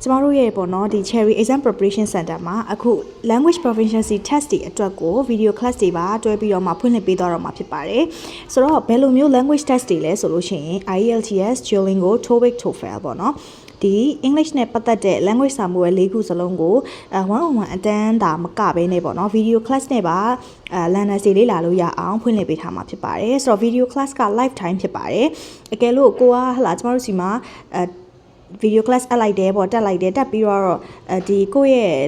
ကျမတို့ရဲ့ပေါ့နော်ဒီ Cherry Exam Preparation Center မှာအခု Language Proficiency Test တွေအတွက်ကို video class တွေပါတွဲပြီးတော့မှဖွင့်လှစ်ပေးသွားတော့မှာဖြစ်ပါတယ်ဆိုတော့ဘယ်လိုမျိုး language test တွေလဲဆိုလို့ရှိရင် IELTS Duolingo TOEIC TOEFL ပေါ့နော်ဒီ English နဲ့ပတ်သက်တဲ့ language စာမှုရဲ့၄ခုစလုံးကို101အတန်းတာမကဘဲနဲ့ပေါ့နော် video class နဲ့ပါlearner တွေလေ့လာလို့ရအောင်ဖွင့်လှစ်ပေးထားမှာဖြစ်ပါတယ်ဆိုတော့ video class က live time ဖြစ်ပါတယ်အကယ်လို့ကိုကဟလာကျမတို့စီမှာvideo class အပ်လိုက်တယ်ပေါ့တက်လိုက်တယ်တက်ပြီးတော့ဒီကိုယ့်ရဲ့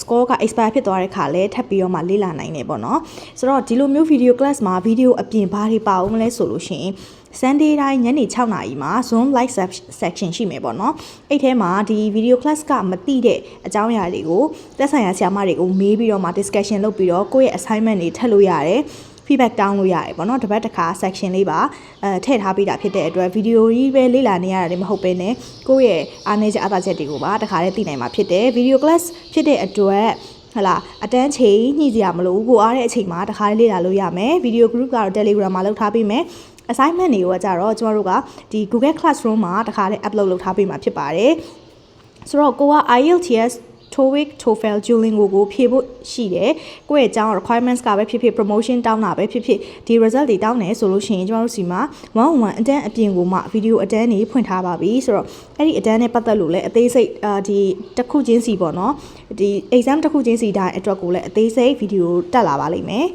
score က expire ဖြစ်သွားတဲ့ခါလဲထပ်ပြီးတော့မှလေ့လာနိုင်တယ်ပေါ့နော်ဆိုတော့ဒီလိုမျိုး video class မှာ video အပြင်ဘာတွေပါအောင်မလဲဆိုလို့ရှိရင် Sunday တိုင်းညနေ6နာရီမှာ Zoom live section ရှိမယ်ပေါ့နော်အဲ့ထဲမှာဒီ video class ကမသိတဲ့အကြောင်းအရာတွေကိုသက်ဆိုင်ရာဆရာမတွေကိုမေးပြီးတော့မှ discussion လုပ်ပြီးတော့ကိုယ့်ရဲ့ assignment တွေထပ်လို့ရတယ်feedback တောင်းလို့ရတယ်ပေါ့နော်တစ်ပတ်တစ်ခါ section လေးပါထည့်ထားပေးတာဖြစ်တဲ့အတွက် video ကြီးပဲလေ့လာနေရတာလည်းမဟုတ်ပဲねကိုယ့်ရဲ့အားနည်းချက်အသာချက်တွေကိုပါတစ်ခါတည်းသိနိုင်မှာဖြစ်တယ် video class ဖြစ်တဲ့အတွက်ဟလာအတန်းချိန်ညှိစရာမလိုဘူးကိုအားတဲ့အချိန်မှာတစ်ခါတည်းလေ့လာလို့ရမယ် video group ကတော့ Telegram မှာလုပ်ထားပေးမယ် assignment တွေကကြတော့ကျမတို့ကဒီ Google Classroom မှာတစ်ခါတည်း upload လုပ်ထားပေးမှာဖြစ်ပါတယ်ဆိုတော့ကိုက IELTS TOEIC TOEFL Duolingo ကိုဖြည့်ဖို့ရှိတယ်ကိုယ့်ရဲ့အကြောင်း requirements ကပဲဖြစ်ဖြစ် promotion တောင်းတာပဲဖြစ်ဖြစ်ဒီ result တွေတောင်းတယ်ဆိုလို့ရှိရင်ကျမတို့စီမှာ101အတန်းအပြင်ကိုမှ video အတန်းတွေဖွင့်ထားပါပြီဆိုတော့အဲ့ဒီအတန်းနဲ့ပတ်သက်လို့လည်းအသေးစိတ်ဒီတစ်ခုချင်းစီပေါ့နော်ဒီ exam တစ်ခုချင်းစီတိုင်းအတွက်ကိုလည်းအသေးစိတ် video တက်လာပါလိမ့်မယ်